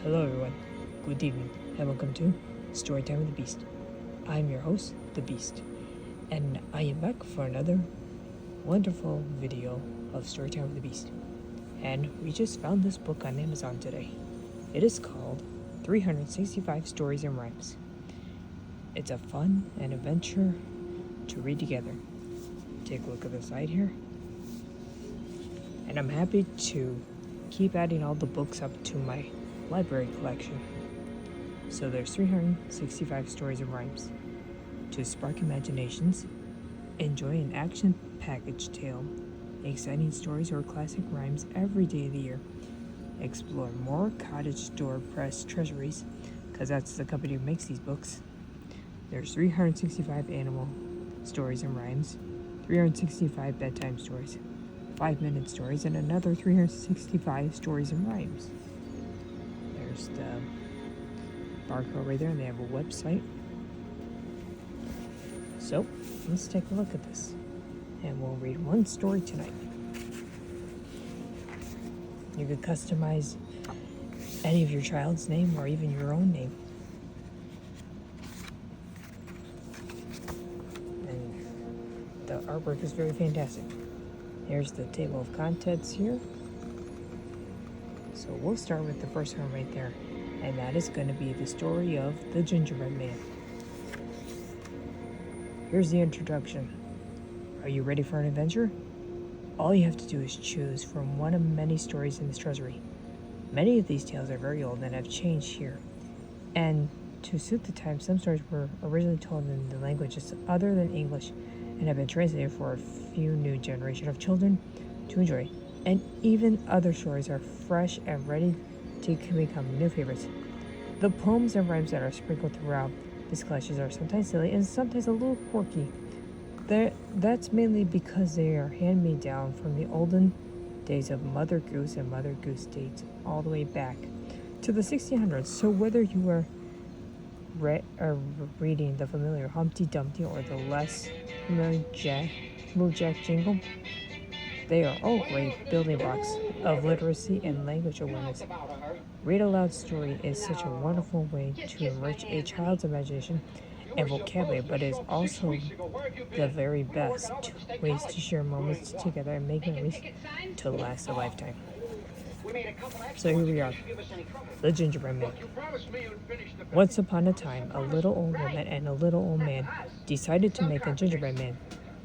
Hello everyone, good evening, and welcome to Storytime with the Beast. I'm your host, the Beast, and I am back for another wonderful video of Storytime with the Beast. And we just found this book on Amazon today. It is called 365 Stories and Rhymes. It's a fun and adventure to read together. Take a look at the side here. And I'm happy to keep adding all the books up to my library collection. So there's 365 stories and rhymes. To spark imaginations, enjoy an action-packaged tale, exciting stories or classic rhymes every day of the year. Explore more Cottage Store Press treasuries, because that's the company who makes these books. There's 365 animal stories and rhymes, 365 bedtime stories, 5-minute stories, and another 365 stories and rhymes. There's the barcode right there, and they have a website. So let's take a look at this, and we'll read one story tonight. You could customize any of your child's name or even your own name. And the artwork is very fantastic. Here's the table of contents here. So we'll start with the first one right there, and that is going to be the story of the gingerbread man. Here's the introduction. Are you ready for an adventure? All you have to do is choose from one of many stories in this treasury. Many of these tales are very old and have changed here. And to suit the time, some stories were originally told in the languages other than English and have been translated for a few new generation of children to enjoy. And even other stories are fresh and ready to become new favorites. The poems and rhymes that are sprinkled throughout these collections are sometimes silly and sometimes a little quirky. That's mainly because they are hand-me-down from the olden days of Mother Goose, and Mother Goose dates all the way back to the 1600s. So whether you are reading the familiar Humpty Dumpty or the less familiar Move Jack Jingle, they are all great building blocks of literacy and language awareness. Read aloud story is such a wonderful way to enrich a child's imagination and vocabulary, but it is also the very best ways to share moments together and make memories to last a lifetime. So here we are, the gingerbread man. Once upon a time, a little old woman and a little old man decided to make a gingerbread man.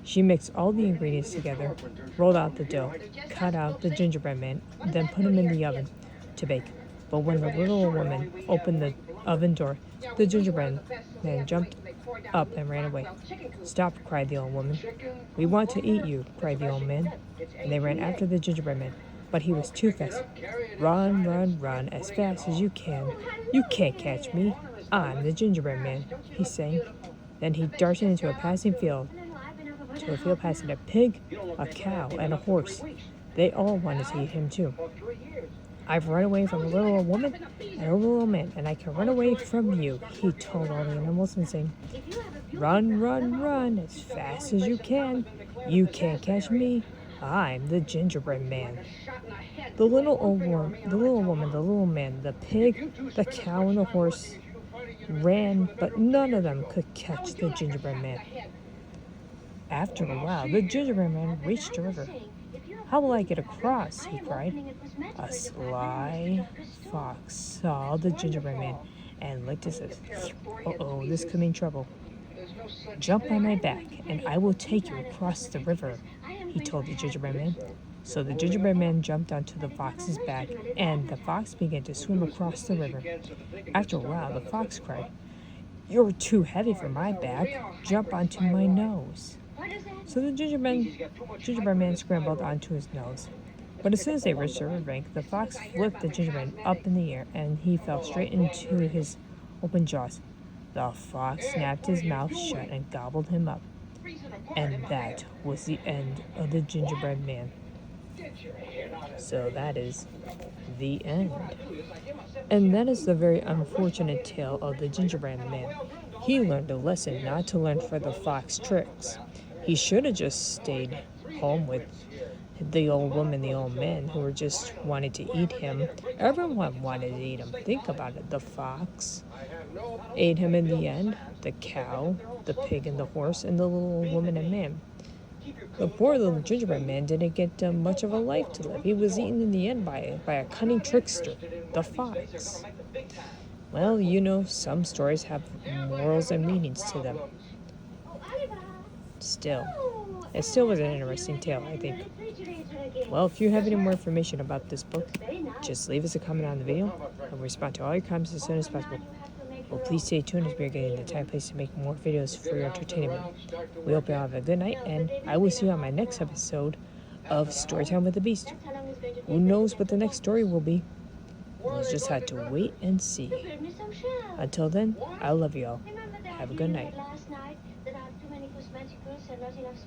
She mixed all the ingredients together, rolled out the dough, cut out the gingerbread man, then put him in the oven to bake. But when the little old woman opened the oven door, the gingerbread man jumped up and ran away. "Stop," cried the old woman. "We want to eat you," cried the old man. And they ran after the gingerbread man, but he was too fast. "Run, run, run as fast as you can. You can't catch me. I'm the gingerbread man," he sang. Then he darted into a passing field. To a field passing a pig, a cow, and a horse. They all wanted to eat him too. "I've run away from a little old woman and a little old man, and I can run away from you," he told all the animals and sang. "Run, run, run as fast as you can. You can't catch me. I'm the gingerbread man." The little woman, the little man, the pig, the cow, and the horse ran, but none of them could catch the gingerbread man. After a while, the gingerbread man reached a river. "How will I get across?" he cried. A sly fox saw the gingerbread man and licked his lips. "Uh-oh, this could mean trouble." "Jump on my back, and I will take you across the river," he told the gingerbread man. So the gingerbread man jumped onto the fox's back, and the fox began to swim across the river. After a while, the fox cried, "You're too heavy for my back. Jump onto my nose." So the gingerbread man scrambled onto his nose. But as soon as they reached the riverbank, the fox flipped the gingerbread up in the air, and he fell straight into his open jaws. The fox snapped his mouth shut and gobbled him up. And that was the end of the gingerbread man. So that is the end. And that is the very unfortunate tale of the gingerbread man. He learned a lesson not to learn for the fox tricks. He should have just stayed home with the old woman, the old man who were just wanted to eat him. Everyone wanted to eat him. Think about it. The fox ate him in the end, the cow, the pig and the horse, and the little old woman and man. The poor little gingerbread man didn't get much of a life to live. He was eaten in the end by a cunning trickster, the fox. Well, you know, some stories have morals and meanings to them. Still, it still was an interesting tale, I think. Well, if you have any more information about this book, just leave us a comment on the video, and we'll respond to all your comments as soon as possible. Well, please stay tuned as we are getting the time place to make more videos for your entertainment. We hope you all have a good night, and I will see you on my next episode of Storytime with the Beast. Who knows what the next story will be? We'll just have to wait and see. Until then, I love you all. Have a good night.